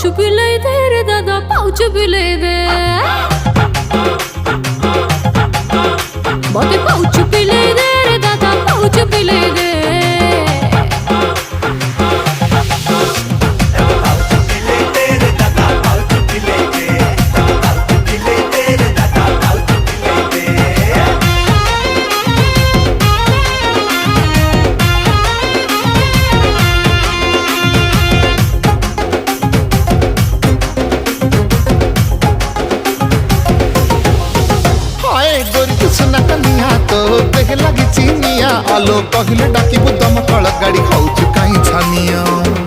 Pouch पिले दे रे दादा पाउच पिले दे मते पाउच पिले दे रे दादा पाउच पिले दे सुना कनिया तो देख लगी चिनिया आलो कहले डाकी बुदम कल गाड़ी खाऊ कहीं छानिया।